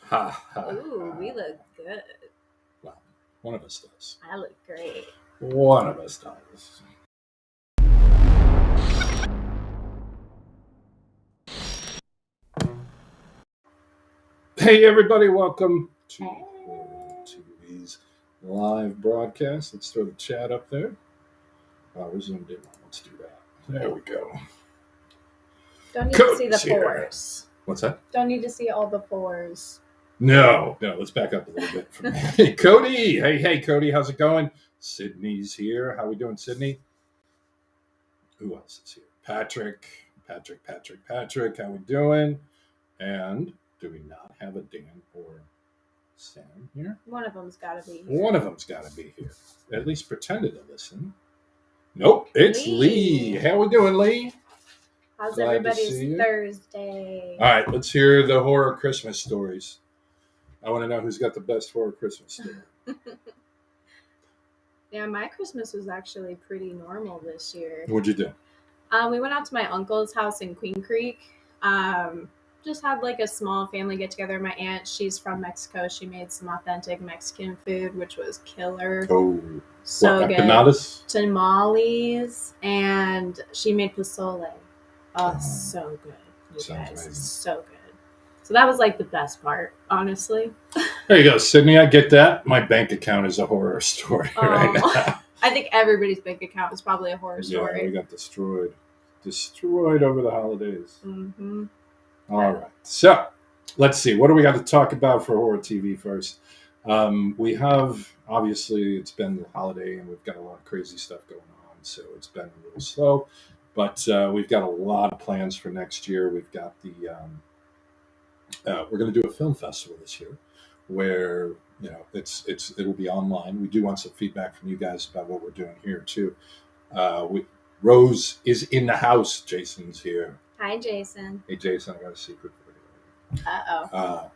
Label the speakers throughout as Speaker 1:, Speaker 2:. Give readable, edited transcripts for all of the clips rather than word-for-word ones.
Speaker 1: Ha ha.
Speaker 2: Ooh, we look good.
Speaker 1: Well, one of us does.
Speaker 2: I look great.
Speaker 1: One of us does. Hey, everybody, welcome to TV's live broadcast. Let's throw the chat up there. We're zoomed in. Let's do that. There we go.
Speaker 2: Don't need to see the
Speaker 1: Cody's here.
Speaker 2: pores.
Speaker 1: What's that?
Speaker 2: Don't need to see all the pores.
Speaker 1: No, let's back up a little bit from hey, Cody. Hey, Cody, how's it going? Sydney's here. How we doing, Sydney? Who else is here? Patrick. How we doing? And do we not have a Dan or Sam here?
Speaker 2: One of them's got to be here.
Speaker 1: One of them's got to be here. At least pretended to listen. Nope, it's Lee. How we doing, Lee?
Speaker 2: How's Glad everybody's Thursday?
Speaker 1: All right, let's hear the horror Christmas stories. I want to know who's got the best horror Christmas story.
Speaker 2: Yeah, my Christmas was actually pretty normal this year.
Speaker 1: What'd you do?
Speaker 2: We went out to my uncle's house in Queen Creek. Just had like a small family get together. My aunt, she's from Mexico. She made some authentic Mexican food, which was killer.
Speaker 1: Oh,
Speaker 2: so good.
Speaker 1: Empanadas?
Speaker 2: Tamales, and she made pozole. Oh, so good. You
Speaker 1: Sounds
Speaker 2: guys,
Speaker 1: amazing.
Speaker 2: so good. So that was like the best part, honestly.
Speaker 1: There you go, Sydney. I get that. My bank account is a horror story right now.
Speaker 2: I think everybody's bank account is probably a horror story.
Speaker 1: Yeah, we got destroyed over the holidays.
Speaker 2: Mm-hmm.
Speaker 1: All right. So let's see. What do we got to talk about for horror TV first? We have, obviously, it's been the holiday and we've got a lot of crazy stuff going on. So it's been a little slow. But we've got a lot of plans for next year. We've got we're going to do a film festival this year where, it'll be online. We do want some feedback from you guys about what we're doing here too. Rose is in the house. Jason's here.
Speaker 2: Hi, Jason.
Speaker 1: Hey, Jason, I got a secret for you.
Speaker 2: Uh-oh.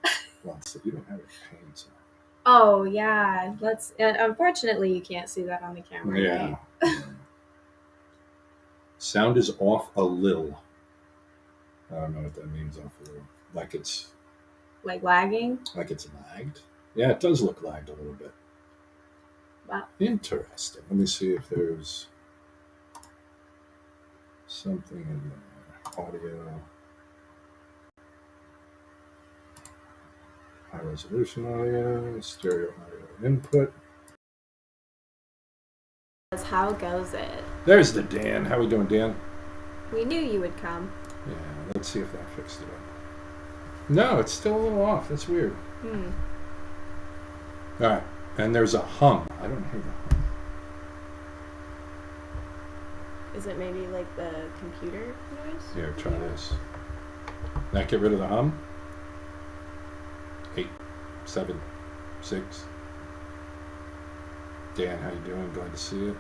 Speaker 1: Well, so you don't have any pains.
Speaker 2: Oh, yeah. Unfortunately, you can't see that on the camera.
Speaker 1: Yeah.
Speaker 2: Right?
Speaker 1: Sound is off a little. I don't know what that means, off a little. Like it's...
Speaker 2: Like lagging?
Speaker 1: Like it's lagged. Yeah, it does look lagged a little bit.
Speaker 2: Wow.
Speaker 1: Interesting. Let me see if there's something in there. Audio. High resolution audio. Stereo audio input.
Speaker 2: How goes it?
Speaker 1: There's the Dan. How we doing, Dan?
Speaker 2: We knew you would come.
Speaker 1: Yeah, let's see if that fixed it up. No, it's still a little off. That's weird. All right. And there's a hum. I don't hear the hum.
Speaker 2: Is it maybe like the computer noise?
Speaker 1: Here, try this. That get rid of the hum? 8, 7, 6. Dan, how you doing? Glad to see you.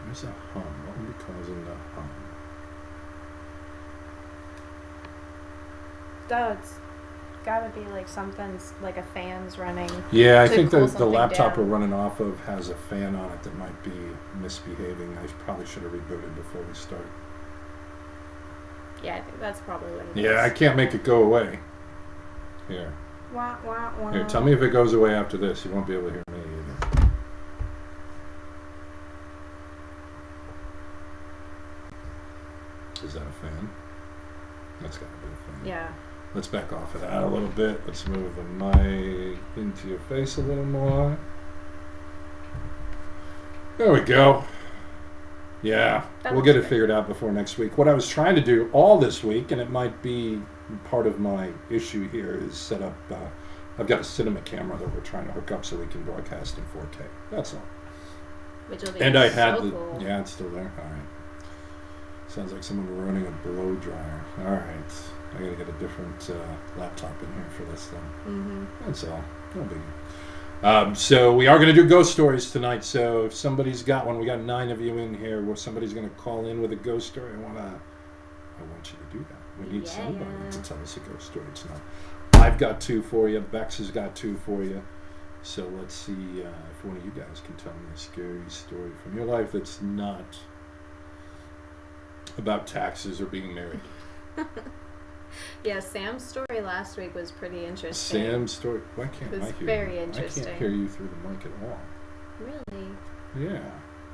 Speaker 1: There's a hum. What would be causing the hum?
Speaker 2: It's gotta be like something's like a fan's running.
Speaker 1: Yeah, I think the laptop
Speaker 2: down.
Speaker 1: we're running off of has a fan on it that might be misbehaving. I probably should have rebooted before we start.
Speaker 2: Yeah, I think that's probably what it is.
Speaker 1: Yeah, I can't make it go away. Here.
Speaker 2: Wah, wah, wah.
Speaker 1: Here, tell me if it goes away after this. You won't be able to hear me either. Is that a fan? That's got to be a fan.
Speaker 2: Yeah.
Speaker 1: Let's back off of that a little bit. Let's move the mic into your face a little more. There we go. Yeah, we'll get it figured out before next week. What I was trying to do all this week, and it might be part of my issue here, is set up, I've got a cinema camera that we're trying to hook up so we can broadcast in 4K. That's all.
Speaker 2: Which will be
Speaker 1: and I had
Speaker 2: cool.
Speaker 1: Yeah, it's still there. All right. Sounds like someone running a blow dryer. All right. I gotta get a different laptop in here for this thing.
Speaker 2: Mm-hmm.
Speaker 1: That's all. No biggie. So we are going to do ghost stories tonight. So if somebody's got one, we got 9 of you in here. Where somebody's going to call in with a ghost story. I want you to do that. We need somebody to tell us a ghost story tonight. I've got 2 for you. Bex has got 2 for you. So let's see if one of you guys can tell me a scary story from your life that's not about taxes or being married.
Speaker 2: Yeah, Sam's story last week was pretty interesting.
Speaker 1: Sam's story. Why can't
Speaker 2: It was
Speaker 1: I hear
Speaker 2: very
Speaker 1: you?
Speaker 2: interesting.
Speaker 1: I can't hear you through the mic at all.
Speaker 2: Really?
Speaker 1: Yeah,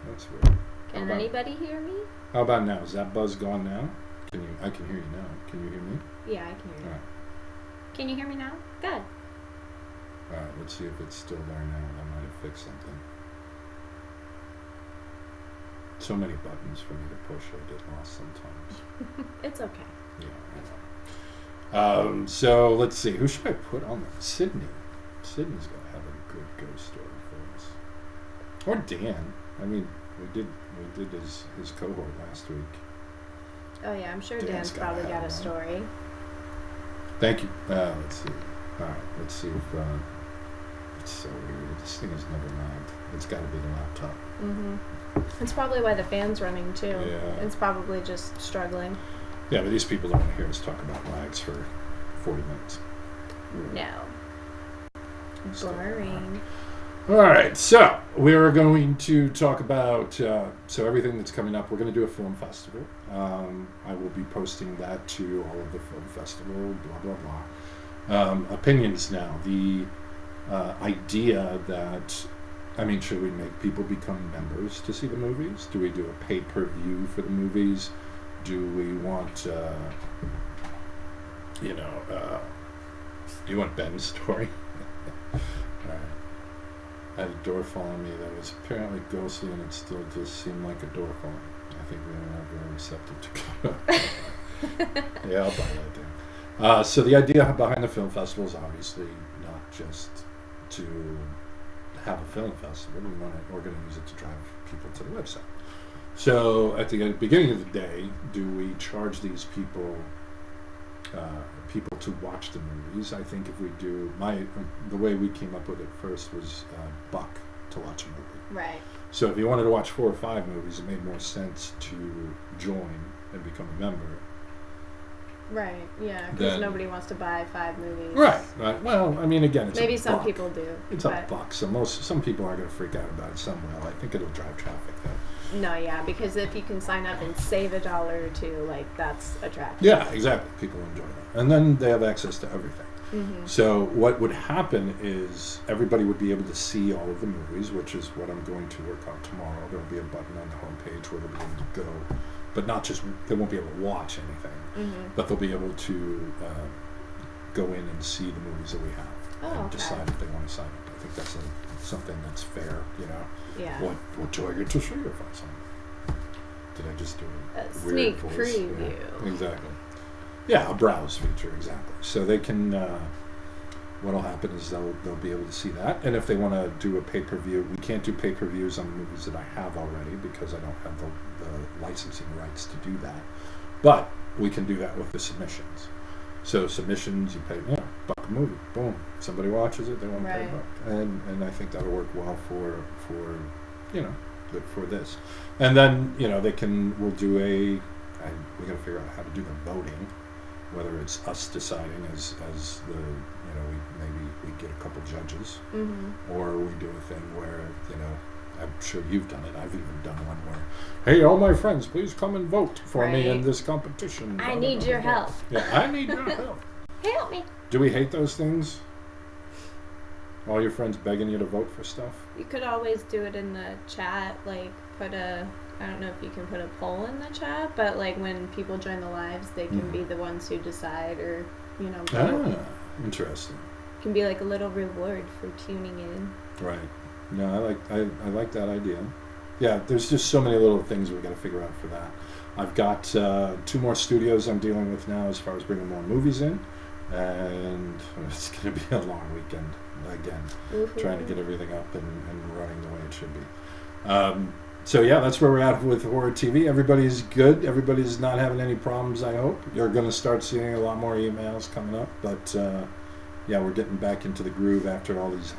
Speaker 1: that's weird.
Speaker 2: Can anybody hear me?
Speaker 1: How about now? Is that buzz gone now? Can you? I can hear you now. Can you hear me?
Speaker 2: Yeah, I can hear you.
Speaker 1: All right.
Speaker 2: Can you hear me now? Good.
Speaker 1: All right. Let's see if it's still there now. I might have fixed something. So many buttons for me to push. I get lost sometimes.
Speaker 2: It's okay.
Speaker 1: Yeah, I know. So let's see. Who should I put on there? Sydney. Sydney's got to have a good ghost story for us. Or Dan. I mean, we did his cohort last week.
Speaker 2: Oh yeah, I'm sure
Speaker 1: Dan's
Speaker 2: Dan's probably got a
Speaker 1: one.
Speaker 2: story.
Speaker 1: Thank you. Let's see. All right. Let's see if it's so weird. This thing is never lagged. It's got to be the laptop.
Speaker 2: Mm-hmm. It's probably why the fan's running too.
Speaker 1: Yeah.
Speaker 2: It's probably just struggling.
Speaker 1: Yeah, but these people don't want to hear us talk about lags for 40 minutes.
Speaker 2: No. Boring.
Speaker 1: All right, so we're going to talk about so everything that's coming up. We're going to do a film festival. I will be posting that to all of the film festival, blah, blah, blah. Opinions now. The idea that, I mean, should we make people become members to see the movies? Do we do a pay-per-view for the movies? Do we want, do you want Ben's story? All right. I had a door following me that was apparently ghostly, and it still just seemed like a door following. I think we are not very receptive to Yeah, I'll buy that thing. So the idea behind the film festival is obviously not just to have a film festival. We're going to use it to drive people to the website. So at the beginning of the day, do we charge these people to watch the movies? I think if we do, the way we came up with it first was $1 to watch a movie.
Speaker 2: Right.
Speaker 1: So if you wanted to watch 4 or 5 movies, it made more sense to join and become a member.
Speaker 2: Right. Yeah, because nobody wants to buy 5 movies.
Speaker 1: Right. Well, I mean, again, it's
Speaker 2: maybe
Speaker 1: $1.
Speaker 2: some people do.
Speaker 1: It's $1. So some people are going to freak out about it somewhere. I think it'll drive traffic though.
Speaker 2: No, yeah, because if you can sign up and save $1 or $2, like, that's attractive.
Speaker 1: Yeah, exactly. People enjoy that. And then they have access to everything.
Speaker 2: Mm-hmm.
Speaker 1: So what would happen is everybody would be able to see all of the movies, which is what I'm going to work on tomorrow. There'll be a button on the homepage where they'll be able to go, but not just, they won't be able to watch anything,
Speaker 2: mm-hmm.
Speaker 1: but they'll be able to go in and see the movies that we have and decide if they want to sign up. I think that's something that's fair,
Speaker 2: Yeah.
Speaker 1: What do I get to see if I sign up? Did I just do
Speaker 2: a
Speaker 1: weird
Speaker 2: sneak
Speaker 1: voice?
Speaker 2: preview?
Speaker 1: Yeah, exactly. Yeah, a browse feature, exactly. So they can, what'll happen is they'll be able to see that. And if they want to do a pay-per-view, we can't do pay-per-views on the movies that I have already because I don't have the licensing rights to do that. But we can do that with the submissions. So submissions, you pay, $1 a movie, boom. Somebody watches it, they want to pay $1. And I think that'll work well for this. And then, we'll do we got to figure out how to do the voting, whether it's us deciding as the, we get a couple judges,
Speaker 2: mm-hmm.
Speaker 1: or we do a thing where, I'm sure you've done it. I've even done one where, hey, all my friends, please come and vote for me in this competition.
Speaker 2: I need your help.
Speaker 1: Yeah, I need your help.
Speaker 2: Help me.
Speaker 1: Do we hate those things? All your friends begging you to vote for stuff?
Speaker 2: You could always do it in the chat, like I don't know if you can put a poll in the chat, but like when people join the lives, they can be the ones who decide or, vote.
Speaker 1: Interesting.
Speaker 2: It can be like a little reward for tuning in.
Speaker 1: Right. No, I like that idea. Yeah, there's just so many little things we got to figure out for that. I've got 2 more studios I'm dealing with now as far as bringing more movies in, and it's going to be a long weekend again, trying to get everything up and running the way it should be. So yeah, that's where we're at with horror TV. Everybody's good. Everybody's not having any problems, I hope. You're going to start seeing a lot more emails coming up, but yeah, we're getting back into the groove after all these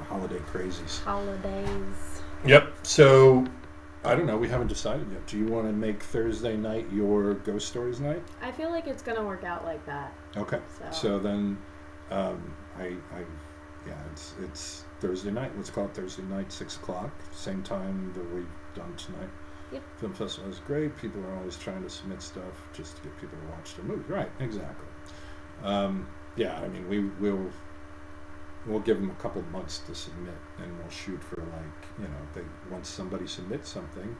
Speaker 1: holiday crazies.
Speaker 2: Holidays.
Speaker 1: Yep. So, I don't know. We haven't decided yet. Do you want to make Thursday night your Ghost Stories night?
Speaker 2: I feel like it's going to work out like that.
Speaker 1: Okay. So then, it's Thursday night. Let's call it Thursday night, 6 o'clock. Same time that we've done tonight.
Speaker 2: Yep.
Speaker 1: Film festival is great. People are always trying to submit stuff just to get people to watch the movie. Right, exactly. Yeah, I mean, we'll give them a couple months to submit, and we'll shoot for once somebody submits something.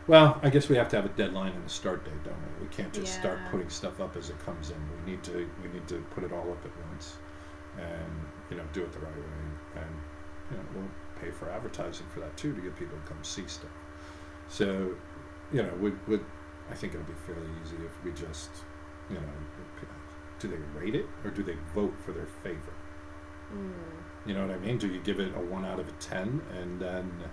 Speaker 1: Well, I guess we have to have a deadline and a start date, don't we? We can't just start putting stuff up as it comes in. We need to put it all up at once, and do it the right way, and we'll pay for advertising for that too to get people to come see stuff. So, I think it'll be fairly easy if we just, do they rate it or do they vote for their favorite? You know what I mean? Do you give it a 1 out of 10 and then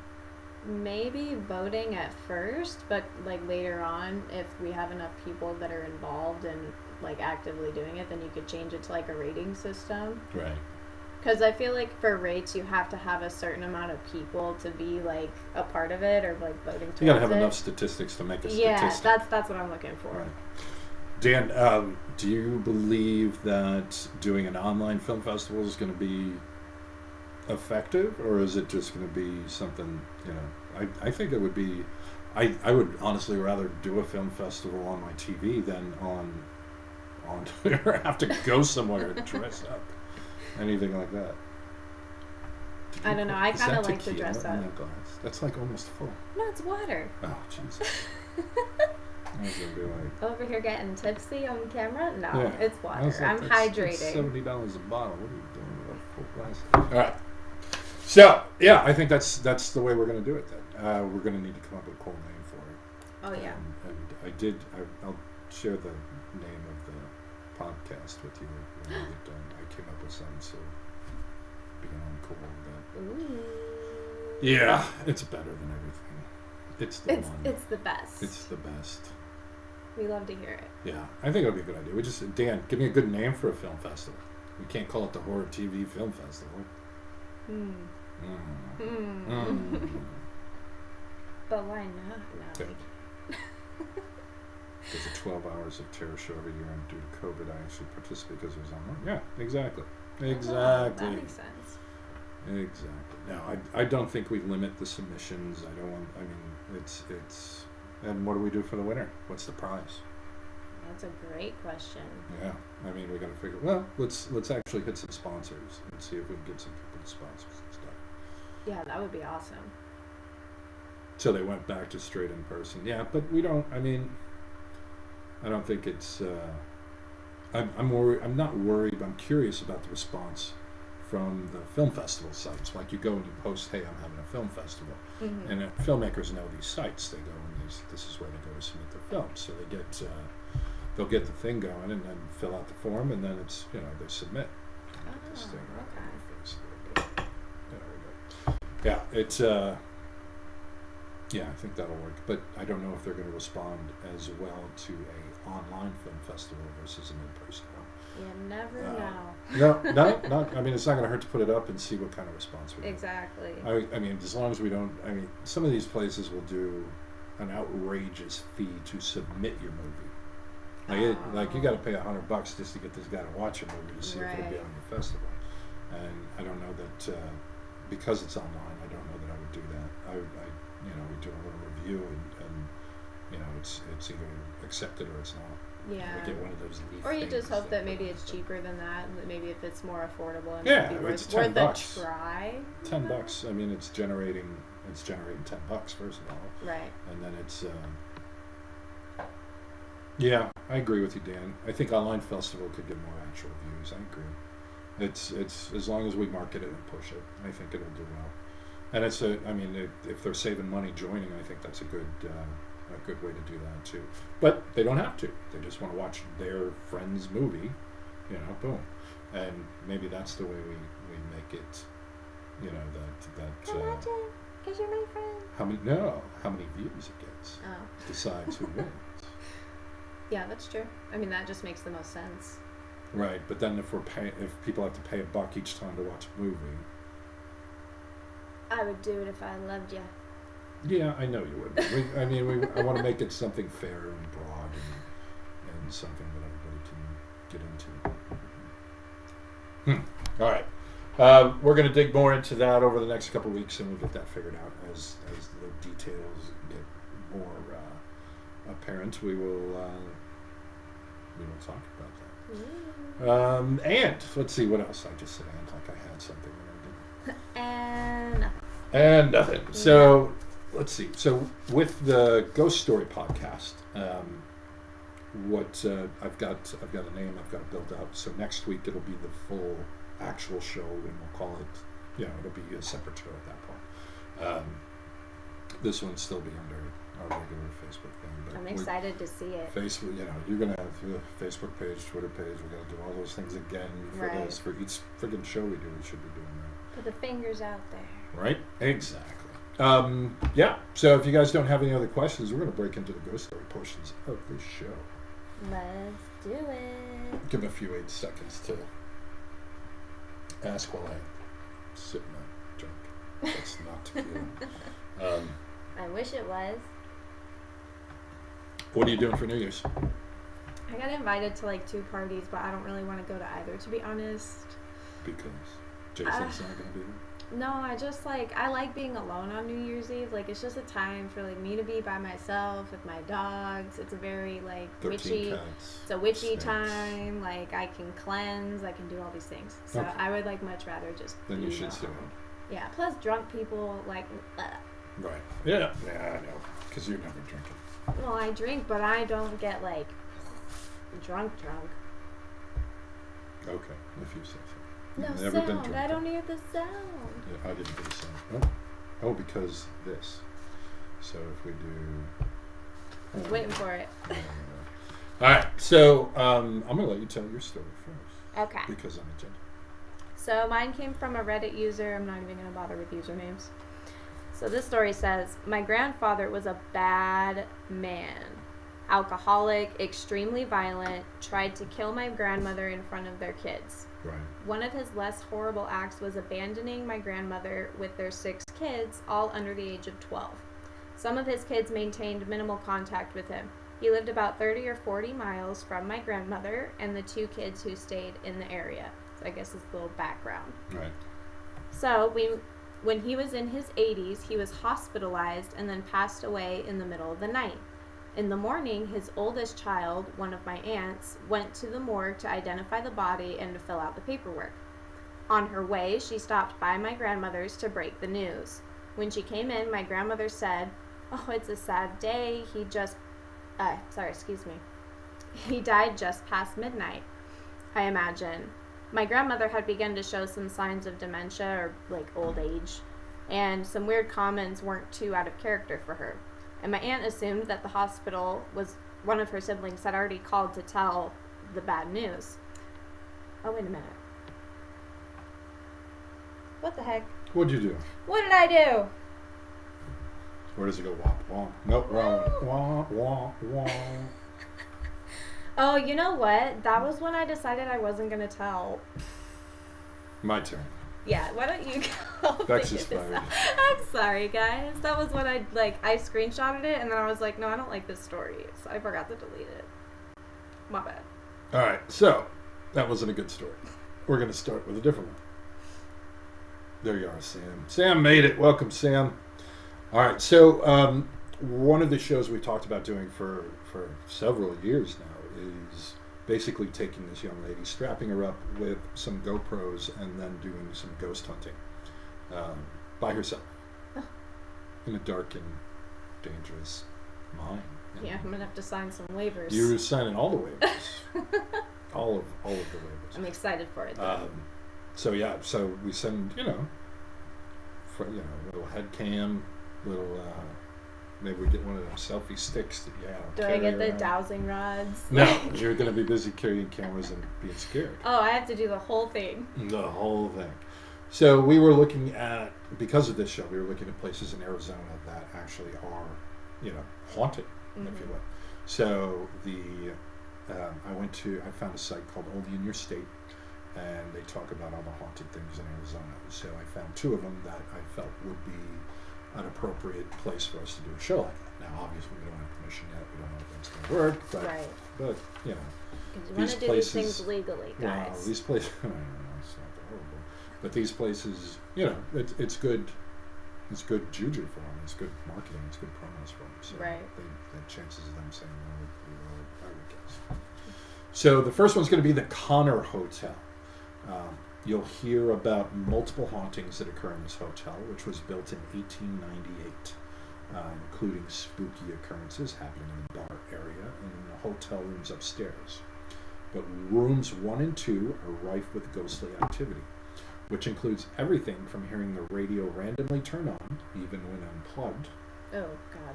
Speaker 2: maybe voting at first, but like later on, if we have enough people that are involved and like actively doing it, then you could change it to like a rating system.
Speaker 1: Right.
Speaker 2: Because I feel like for rates, you have to have a certain amount of people to be like a part of it or like voting towards it.
Speaker 1: You gotta have enough statistics to make a statistic.
Speaker 2: Yeah, that's what I'm looking for.
Speaker 1: Right. Dan, do you believe that doing an online film festival is going to be effective, or is it just going to be something, I think it would be, I would honestly rather do a film festival on my TV than on or have to go somewhere to dress up. Anything like that.
Speaker 2: I don't know. I kind of like to dress up.
Speaker 1: In that glass? That's like almost full.
Speaker 2: No, it's water.
Speaker 1: Oh, Jesus. I was gonna be like,
Speaker 2: over here getting tipsy on camera? No,
Speaker 1: yeah.
Speaker 2: It's water.
Speaker 1: Like,
Speaker 2: I'm hydrating.
Speaker 1: $70 a bottle. What are you doing with a full glass? All right. So yeah, I think that's the way we're gonna do it. Then we're gonna need to come up with a cool name for it.
Speaker 2: Oh yeah.
Speaker 1: And I'll share the name of the podcast with you when we get done. I came up with some, so being on cool with that.
Speaker 2: Ooh.
Speaker 1: Yeah, it's better than everything. It's the one.
Speaker 2: It's the best.
Speaker 1: It's the best.
Speaker 2: We love to hear it.
Speaker 1: Yeah, I think it'll be a good idea. Dan, give me a good name for a film festival. We can't call it the Horror TV Film Festival.
Speaker 2: But why not?
Speaker 1: Okay. There's a 12 hours of terror show every year, and due to COVID, I actually participate because it was online. Yeah, exactly.
Speaker 2: That makes sense.
Speaker 1: Exactly. Now, I don't think we limit the submissions. It's and what do we do for the winner? What's the prize?
Speaker 2: That's a great question.
Speaker 1: Yeah, we got to figure. Well, let's actually hit some sponsors and see if we can get some people to sponsor some stuff.
Speaker 2: Yeah, that would be awesome.
Speaker 1: So they went back to straight in person. Yeah, but we don't. I don't think it's. I'm worried. I'm not worried. But I'm curious about the response from the film festival sites. Like you go and you post, "Hey, I'm having a film festival," and filmmakers know these sites. They go and this is where they go to submit their films. So they get they'll get the thing going and then fill out the form, and then it's they submit. This thing right on the face a little bit. There we go. Yeah, it's. Yeah, I think that'll work, but I don't know if they're going to respond as well to a online film festival versus an in-person one.
Speaker 2: You never know.
Speaker 1: No. It's not going to hurt to put it up and see what kind of response we get.
Speaker 2: Exactly.
Speaker 1: As long as we don't. Some of these places will do an outrageous fee to submit your movie. Like you got to pay $100 just to get this guy to watch your movie to see if it'll be on your festival. And I don't know that because it's online. I don't know that I would do that. We do a little review and it's either accepted or it's not.
Speaker 2: Yeah.
Speaker 1: We get one of those leaf
Speaker 2: or you just hope that maybe it's cheaper than that. Maybe if it's more affordable and
Speaker 1: it's $10.
Speaker 2: Worth a try.
Speaker 1: $10. It's generating $10 first of all.
Speaker 2: Right.
Speaker 1: And then it's. Yeah, I agree with you, Dan. I think online festival could get more actual views. I agree. It's as long as we market it and push it, I think it'll do well. And it's if they're saving money joining, I think that's a good way to do that too. But they don't have to. They just want to watch their friend's movie, boom. And maybe that's the way we make it, that.
Speaker 2: Come watch it, 'cause you're my friend.
Speaker 1: How many views it gets decides who wins.
Speaker 2: Yeah, that's true. That just makes the most sense.
Speaker 1: Right, but then if people have to pay $1 each time to watch a movie.
Speaker 2: I would do it if I loved you.
Speaker 1: Yeah, I know you would. I want to make it something fair and broad and something that everybody can get into. All right. We're going to dig more into that over the next couple of weeks, and we'll get that figured out as the details get more apparent. We will talk about that. And let's see what else. I just said and like I had something that I didn't. And nothing. So let's see. So with the Ghost Story podcast, I've got a name. I've got to build up. So next week it'll be the full actual show, and we'll call it. It'll be a separate show at that point. This one still be under our regular Facebook thing. But
Speaker 3: I'm excited to see it.
Speaker 1: Facebook, you're gonna have a Facebook page, Twitter page. We got to do all those things again for this. For each friggin' show we do, we should be doing that.
Speaker 3: Put the fingers out there.
Speaker 1: Right? Exactly. So if you guys don't have any other questions, we're going to break into the ghost story portions of this show.
Speaker 3: Let's do it.
Speaker 1: Give a few 8 seconds to ask while I sip my drink. That's not tequila.
Speaker 3: I wish it was.
Speaker 1: What are you doing for New Year's?
Speaker 2: I got invited to like 2 parties, but I don't really want to go to either, to be honest.
Speaker 1: Because Jason's not going to be there?
Speaker 2: No, I just I like being alone on New Year's Eve. Like, it's just a time for me to be by myself with my dogs. It's a very witchy. It's a witchy time. I can cleanse. I can do all these things. So
Speaker 1: okay.
Speaker 2: I would much rather just.
Speaker 1: Then you should sit
Speaker 2: Yeah. Plus, drunk people
Speaker 1: Right. Yeah. Yeah, I know. Because you're never drinking.
Speaker 2: Well, I drink, but I don't get drunk.
Speaker 1: Okay, if you say so.
Speaker 2: No
Speaker 1: never
Speaker 2: sound.
Speaker 1: Been drinking.
Speaker 2: I don't hear the sound.
Speaker 1: Yeah, I didn't get a sound. Oh, because this. So if we do.
Speaker 2: I was waiting for it.
Speaker 1: All right. So I'm gonna let you tell your story first.
Speaker 2: Okay.
Speaker 1: Because I'm a gentleman.
Speaker 2: So mine came from a Reddit user. I'm not even gonna bother with usernames. So this story says, my grandfather was a bad man. Alcoholic, extremely violent, tried to kill my grandmother in front of their kids.
Speaker 1: Right.
Speaker 2: One of his less horrible acts was abandoning my grandmother with their 6 kids, all under the age of 12. Some of his kids maintained minimal contact with him. He lived about 30 or 40 miles from my grandmother and the 2 kids who stayed in the area. So I guess it's a little background.
Speaker 1: Right.
Speaker 2: So when he was in his 80s, he was hospitalized and then passed away in the middle of the night. In the morning, his oldest child, one of my aunts, went to the morgue to identify the body and to fill out the paperwork. On her way, she stopped by my grandmother's to break the news. When she came in, my grandmother said, "Oh, it's a sad day. He died just past midnight." I imagine. My grandmother had begun to show some signs of dementia or old age, and some weird comments weren't too out of character for her. And my aunt assumed that the hospital was one of her siblings had already called to tell the bad news. Oh, wait a minute. What the heck?
Speaker 1: What'd you do?
Speaker 2: What did I do?
Speaker 1: Where does it go? Womp womp. Nope, wrong. Womp womp womp.
Speaker 2: Oh, you know what? That was when I decided I wasn't going to tell.
Speaker 1: My turn.
Speaker 2: Yeah, why don't you go?
Speaker 1: Bex is fired.
Speaker 2: I'm sorry, guys. That was when I screenshotted it, and then I was like, no, I don't like this story, so I forgot to delete it. My bad.
Speaker 1: All right, so that wasn't a good story. We're going to start with a different one. There you are, Sam. Sam made it. Welcome, Sam. All right, so one of the shows we talked about doing for several years now is basically taking this young lady, strapping her up with some GoPros, and then doing some ghost hunting by herself in a dark and dangerous mine.
Speaker 2: Yeah, I'm gonna have to sign some waivers.
Speaker 1: You were signing all the waivers, all of the waivers.
Speaker 2: I'm excited for it. Though.
Speaker 1: So we send a little head cam, maybe we get one of those selfie sticks that
Speaker 2: Do I get the dowsing rods?
Speaker 1: No, you're going to be busy carrying cameras and being scared.
Speaker 2: Oh, I have to do the whole thing.
Speaker 1: The whole thing. So we were looking at, because of this show, we were looking at places in Arizona that actually are, haunted, if you will. So I found a site called Only in Your State, and they talk about all the haunted things in Arizona. So I found 2 of them that I felt would be an appropriate place for us to do a show like that. Now, obviously, we don't have permission yet. We don't know if it's going to work, but
Speaker 2: right.
Speaker 1: Because
Speaker 2: you want to do these things legally, guys.
Speaker 1: Well, these places, I don't know, it's not horrible. But these places, it's good. It's good juju for them. It's good marketing. It's good promos for them. So
Speaker 2: Right.
Speaker 1: the chances of them saying no would be low, I would guess. So the first one's going to be the Connor Hotel. You'll hear about multiple hauntings that occur in this hotel, which was built in 1898, including spooky occurrences happening in the bar area and in the hotel rooms upstairs. But rooms 1 and 2 are rife with ghostly activity, which includes everything from hearing the radio randomly turn on, even when unplugged.
Speaker 2: Oh, God.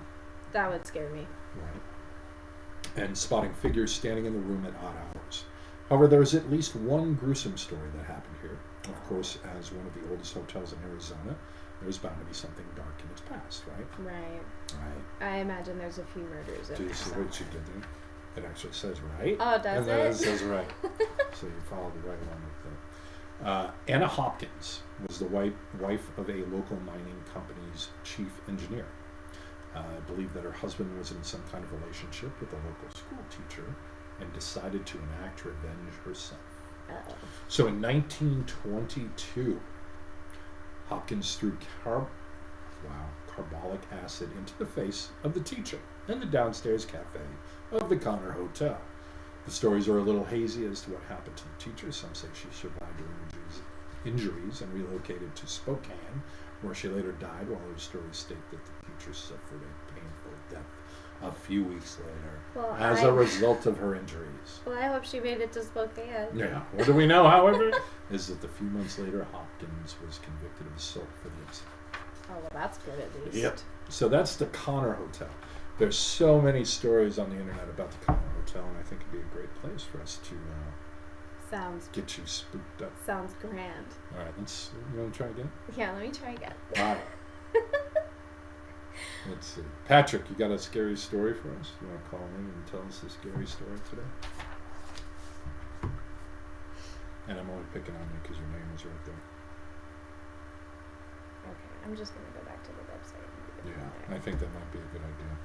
Speaker 2: That would scare me.
Speaker 1: Right. And spotting figures standing in the room at odd hours. However, there is at least one gruesome story that happened here. Of course, as one of the oldest hotels in Arizona, there's bound to be something dark in its past, right?
Speaker 2: Right.
Speaker 1: Right.
Speaker 2: I imagine there's a few murders in
Speaker 1: Do you
Speaker 2: there.
Speaker 1: see what she did there? It actually says right.
Speaker 2: Oh, does
Speaker 1: and then
Speaker 2: it?
Speaker 1: it says right. So you followed right along with that. Anna Hopkins was the wife of a local mining company's chief engineer. I believe that her husband was in some kind of relationship with a local school teacher and decided to enact revenge herself.
Speaker 2: Uh-oh.
Speaker 1: So in 1922, Hopkins threw carbolic acid into the face of the teacher in the downstairs cafe of the Connor Hotel. The stories are a little hazy as to what happened to the teacher. Some say she survived her injuries and relocated to Spokane, where she later died, while other stories state that the teacher suffered a painful death a few weeks later as a result of her injuries.
Speaker 2: Well, I hope she made it to Spokane.
Speaker 1: Yeah. What do we know, however, is that a few months later, Hopkins was convicted of assault for the incident.
Speaker 2: Oh, well, that's good at least.
Speaker 1: Yep. So that's the Connor Hotel. There's so many stories on the internet about the Connor Hotel, and I think it'd be a great place for us to get you spooked up.
Speaker 2: Sounds grand.
Speaker 1: All right, you want to try again?
Speaker 2: Yeah, let me try again.
Speaker 1: All right. Let's see. Patrick, you got a scary story for us? You want to call in and tell us a scary story today? And I'm only picking on you because your name is right there.
Speaker 2: Okay, I'm just going to go back to the website. And read it from
Speaker 1: Yeah, I think that might be a good idea.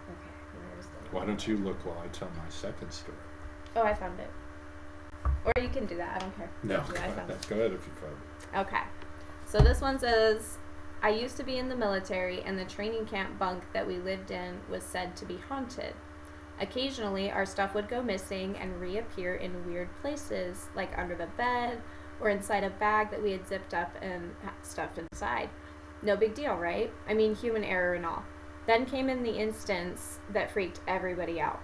Speaker 2: there. Okay, where's the...
Speaker 1: Why don't you look while I tell my second story?
Speaker 2: Oh, I found it. Or you can do that. I don't care.
Speaker 1: No,
Speaker 2: Yeah, I found it.
Speaker 1: go ahead if you found it.
Speaker 2: Okay. So this one says, I used to be in the military, and the training camp bunk that we lived in was said to be haunted. Occasionally, our stuff would go missing and reappear in weird places, like under the bed or inside a bag that we had zipped up and stuffed inside. No big deal, right? I mean, human error and all. Then came in the instance that freaked everybody out.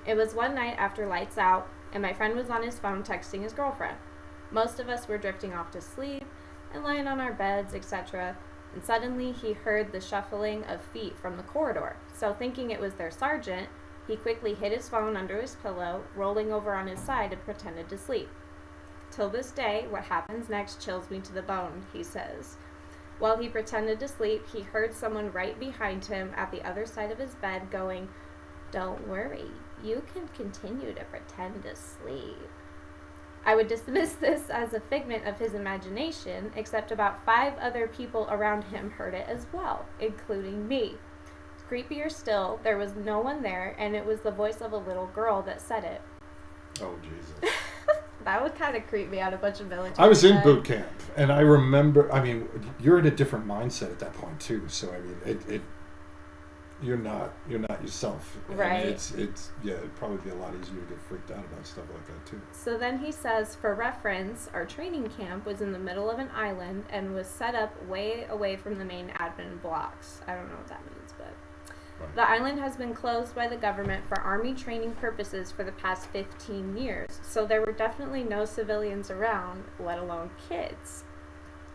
Speaker 2: It was one night after lights out, and my friend was on his phone texting his girlfriend. Most of us were drifting off to sleep and lying on our beds, etc., and suddenly he heard the shuffling of feet from the corridor. So thinking it was their sergeant, he quickly hid his phone under his pillow, rolling over on his side and pretended to sleep. Till this day, what happens next chills me to the bone, he says. While he pretended to sleep, he heard someone right behind him at the other side of his bed going, "Don't worry, you can continue to pretend to sleep." I would dismiss this as a figment of his imagination, except about 5 other people around him heard it as well, including me. Creepier still, there was no one there, and it was the voice of a little girl that said it.
Speaker 1: Oh, Jesus.
Speaker 2: That would kind of creep me out, a bunch of military.
Speaker 1: I was in boot camp, and I remember, you're in a different mindset at that point, too. So, you're not yourself.
Speaker 2: Right.
Speaker 1: It'd probably be a lot easier to get freaked out about stuff like that, too.
Speaker 2: So then he says, for reference, our training camp was in the middle of an island and was set up way away from the main admin blocks. I don't know what that means, but...
Speaker 1: Right.
Speaker 2: The island has been closed by the government for Army training purposes for the past 15 years, so there were definitely no civilians around, let alone kids.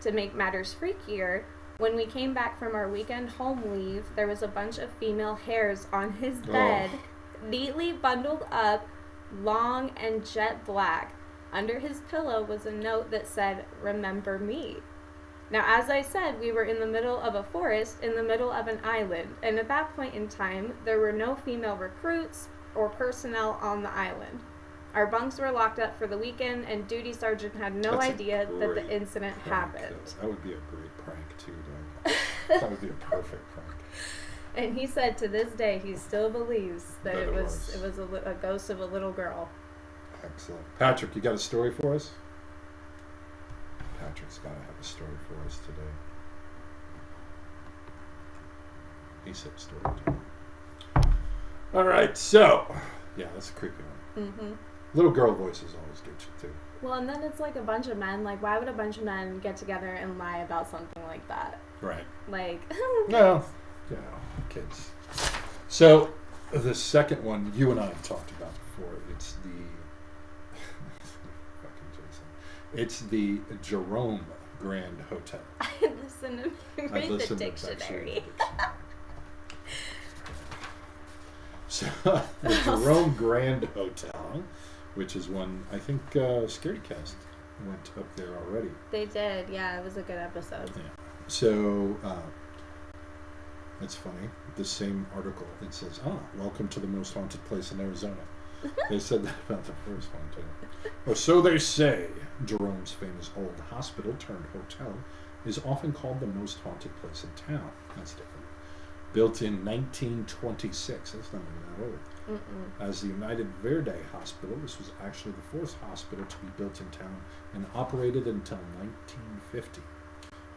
Speaker 2: To make matters freakier, when we came back from our weekend home leave, there was a bunch of female hairs on his bed, neatly bundled up, long and jet black. Under his pillow was a note that said, "Remember me." Now, as I said, we were in the middle of a forest, in the middle of an island, and at that point in time, there were no female recruits or personnel on the island. Our bunks were locked up for the weekend, and duty sergeant had no idea that the incident happened.
Speaker 1: That would be a great prank, too, though. That would be a perfect prank.
Speaker 2: And he said to this day he still believes that it was
Speaker 1: was.
Speaker 2: a ghost of a little girl.
Speaker 1: Excellent. Patrick, you got a story for us? Patrick's got to have a story for us today. He said story time. All right, so yeah, that's a creepy one.
Speaker 2: Mm-hmm.
Speaker 1: Little girl voices always get you too.
Speaker 2: Well, and then it's like a bunch of men. Like, why would a bunch of men get together and lie about something like that?
Speaker 1: Right.
Speaker 2: Like,
Speaker 1: Well, you know, kids. So the second one you and I have talked about before. It's the fucking Jason. It's the Jerome Grand Hotel.
Speaker 2: I listened to read the dictionary.
Speaker 1: So the Jerome Grand Hotel, which is one I think Scaredycast went up there already.
Speaker 2: They did, yeah. It was a good episode.
Speaker 1: Yeah. So that's funny. The same article, it says, welcome to the most haunted place in Arizona. They said that about the first one too. Or so they say. Jerome's famous old hospital turned hotel is often called the most haunted place in town. That's different. Built in 1926, that's not even that old.
Speaker 2: Mm-mm.
Speaker 1: As the United Verde Hospital, this was actually the fourth hospital to be built in town and operated until 1950.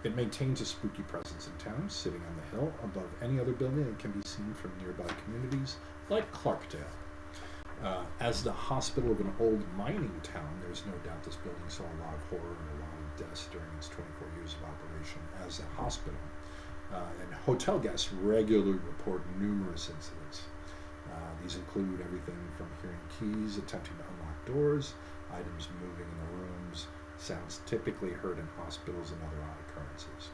Speaker 1: It maintains a spooky presence in town, sitting on the hill above any other building and can be seen from nearby communities like Clarkdale. As the hospital of an old mining town, there's no doubt this building saw a lot of horror and a lot of deaths during its 24 years of operation as a hospital. And hotel guests regularly report numerous incidents. These include everything from hearing keys attempting to unlock doors, items moving in the rooms, sounds typically heard in hospitals, and other odd occurrences.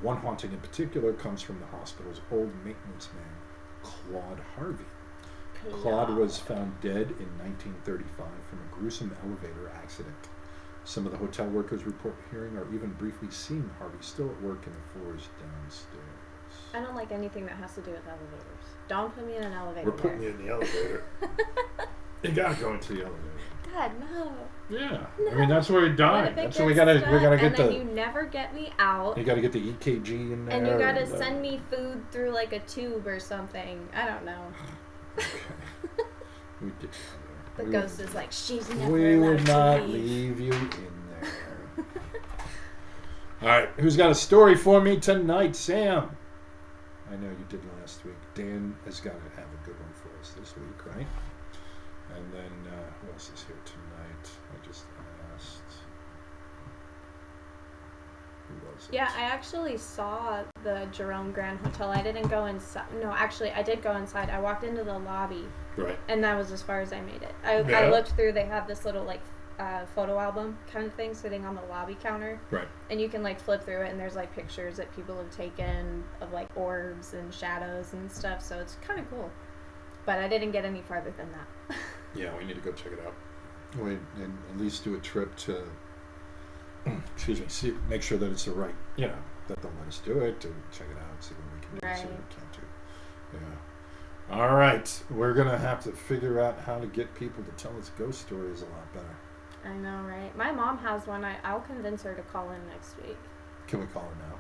Speaker 1: One haunting in particular comes from the hospital's old maintenance man, Claude Harvey. Claude was found dead in 1935 from a gruesome elevator accident. Some of the hotel workers report hearing or even briefly seeing Harvey still at work in the floors downstairs.
Speaker 2: I don't like anything that has to do with elevators. Don't put me in an elevator.
Speaker 1: We're putting you in the elevator. You gotta go into the elevator.
Speaker 2: God, no.
Speaker 1: Yeah,
Speaker 2: No.
Speaker 1: I mean that's where he
Speaker 2: What
Speaker 1: died.
Speaker 2: if it
Speaker 1: That's where we
Speaker 2: gets
Speaker 1: gotta
Speaker 2: stuck
Speaker 1: get
Speaker 2: and then
Speaker 1: the.
Speaker 2: you never get me out.
Speaker 1: You gotta get the EKG in there.
Speaker 2: And you gotta send me food through like a tube or something. I don't know.
Speaker 1: Okay. We did.
Speaker 2: The
Speaker 1: We
Speaker 2: ghost
Speaker 1: would-
Speaker 2: is like, she's never
Speaker 1: We
Speaker 2: allowed
Speaker 1: would
Speaker 2: to
Speaker 1: not
Speaker 2: leave.
Speaker 1: leave you in there. All right, who's got a story for me tonight? Sam. I know you did last week. Dan has got to have a good one for us this week, right? And then who else is here tonight? I just asked. Who was it?
Speaker 2: Yeah, I actually saw the Jerome Grand Hotel. I didn't go inside. No, actually, I did go inside. I walked into the lobby,
Speaker 1: Right.
Speaker 2: and that was as far as I made it. I
Speaker 1: Yeah.
Speaker 2: looked through. They have this little like photo album kind of thing sitting on the lobby counter,
Speaker 1: Right.
Speaker 2: and you can like flip through it, and there's like pictures that people have taken of like orbs and shadows and stuff. So it's kind of cool. But I didn't get any farther than that.
Speaker 1: Yeah, we need to go check it out. We and at least do a trip to. Excuse me. See, make sure that it's the right. You know, that they'll let us do it and check it out. See what we can do. See what
Speaker 2: Right.
Speaker 1: we can't do. Yeah. All right, we're gonna have to figure out how to get people to tell us ghost stories a lot better.
Speaker 2: I know, right? My mom has one. I'll convince her to call in next week.
Speaker 1: Can we call her now?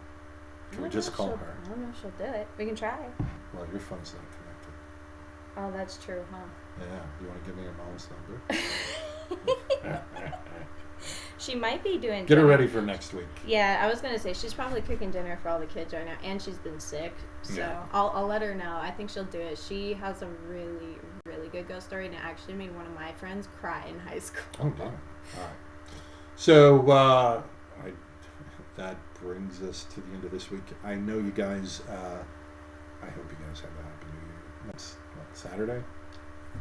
Speaker 1: Can we
Speaker 2: I don't
Speaker 1: just
Speaker 2: know if
Speaker 1: call
Speaker 2: she'll-
Speaker 1: her?
Speaker 2: I don't know if she'll do it. We can try.
Speaker 1: Well, your phone's not connected.
Speaker 2: Oh, that's true, huh?
Speaker 1: Yeah. You want to give me your mom's number?
Speaker 2: She might be doing
Speaker 1: Get her
Speaker 2: dinner.
Speaker 1: ready for next week.
Speaker 2: Yeah, I was gonna say she's probably cooking dinner for all the kids right now, and she's been sick, so
Speaker 1: Yeah.
Speaker 2: I'll let her know. I think she'll do it. She has a really really good ghost story, and it actually made one of my friends cry in high school.
Speaker 1: Oh, damn. All right. So that brings us to the end of this week. I know you guys. I hope you guys have a happy New Year. That's what, Saturday.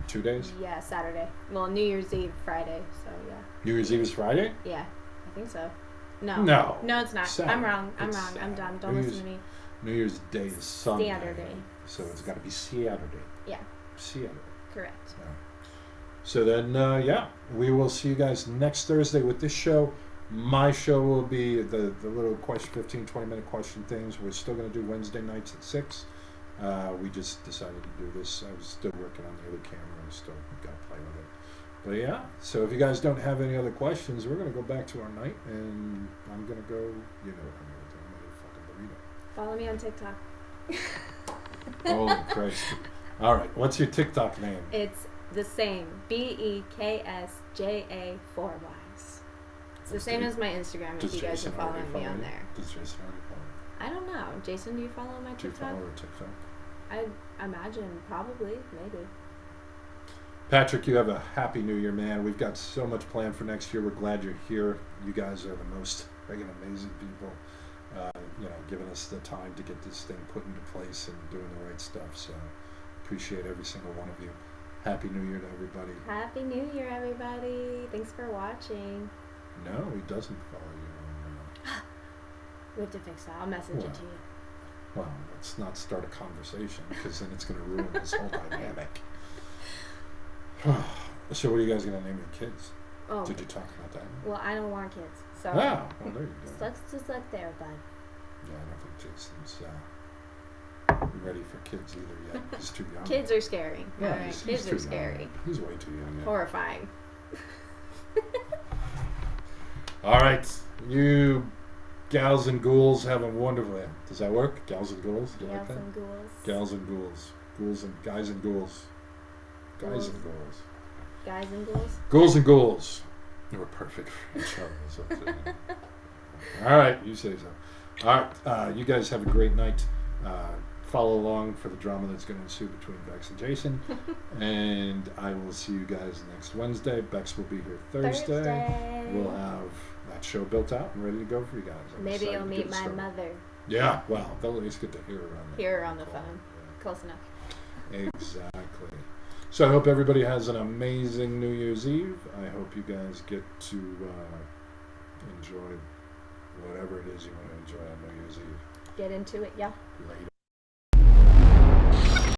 Speaker 1: 2 days.
Speaker 2: Yeah, Saturday. Well, New Year's Eve, Friday. So yeah.
Speaker 1: New Year's Eve is Friday.
Speaker 2: Yeah, I think so. No.
Speaker 1: No.
Speaker 2: No, it's not.
Speaker 1: Saturday.
Speaker 2: I'm wrong. I'm
Speaker 1: It's
Speaker 2: wrong. I'm
Speaker 1: Saturday.
Speaker 2: dumb. Don't
Speaker 1: New
Speaker 2: listen to me.
Speaker 1: New Year's Day is Sunday.
Speaker 2: Saturday.
Speaker 1: So it's got to be Saturday.
Speaker 2: Yeah,
Speaker 1: Saturday.
Speaker 2: correct.
Speaker 1: Yeah. So then, yeah, we will see you guys next Thursday with this show. My show will be the little 15-20 minute question things. We're still going to do Wednesday nights at 6. We just decided to do this. I was still working on the other camera. I still got to play with it. But yeah, so if you guys don't have any other questions, we're going to go back to our night, and I'm going to go, you know what I'm going to do. I'm going to fucking burrito.
Speaker 2: Follow me on TikTok.
Speaker 1: Holy Christ. All right, what's your TikTok name?
Speaker 2: It's the same. BEKSJA 4 Ys.
Speaker 3: It's the same as my Instagram
Speaker 1: Does
Speaker 3: if you guys
Speaker 1: Jason
Speaker 3: are
Speaker 1: already
Speaker 3: following me
Speaker 1: follow
Speaker 3: on
Speaker 1: you?
Speaker 3: there.
Speaker 1: Does Jason already follow you?
Speaker 2: I don't know. Jason, do you follow my
Speaker 1: Do you
Speaker 2: TikTok?
Speaker 1: follow her TikTok?
Speaker 2: I imagine, probably, maybe.
Speaker 1: Patrick, you have a happy new year, man. We've got so much planned for next year. We're glad you're here. You guys are the most freaking amazing people. Giving us the time to get this thing put into place and doing the right stuff. So appreciate every single one of you. Happy New Year to everybody.
Speaker 2: Happy New Year, everybody. Thanks for watching.
Speaker 1: No, he doesn't follow you.
Speaker 2: We have to fix that. I'll message it to you.
Speaker 1: Well, let's not start a conversation because then it's going to ruin this whole dynamic. So what are you guys going to name your kids?
Speaker 2: Oh,
Speaker 1: Did you talk about that?
Speaker 2: well, I don't want kids. So
Speaker 1: Well, there you go.
Speaker 2: let's just look there, bud.
Speaker 1: Yeah, I don't think Jason's ready for kids either yet. He's too young.
Speaker 2: Kids are scary.
Speaker 1: Yeah,
Speaker 2: All right,
Speaker 1: he's
Speaker 2: kids
Speaker 1: too
Speaker 2: are scary.
Speaker 1: young. He's way too young. Yeah.
Speaker 2: Horrifying.
Speaker 1: All right, you gals and ghouls have a wonderful. Does that work? Gals and ghouls? Do you like
Speaker 2: Gals
Speaker 1: that?
Speaker 2: and ghouls.
Speaker 1: Gals and ghouls. Ghouls and guys and ghouls. Guys
Speaker 2: Ghouls.
Speaker 1: and ghouls.
Speaker 2: Guys and ghouls.
Speaker 1: Ghouls and ghouls. They were perfect for each other. All right, you say so. All right, you guys have a great night. Follow along for the drama that's going to ensue between Bex and Jason. And I will see you guys next Wednesday. Bex will be here Thursday. We'll have that show built out and ready to go for you guys. I'm
Speaker 2: Maybe
Speaker 1: excited
Speaker 2: you'll
Speaker 1: to
Speaker 2: meet
Speaker 1: get it
Speaker 2: my
Speaker 1: started.
Speaker 2: mother.
Speaker 1: Yeah, well, they'll at least get to hear her on the
Speaker 2: Hear her on the
Speaker 1: call.
Speaker 2: phone. Close enough.
Speaker 1: Yeah, exactly. So I hope everybody has an amazing New Year's Eve. I hope you guys get to enjoy whatever it is you want to enjoy on New Year's Eve.
Speaker 2: Get into it, yeah.
Speaker 1: Later.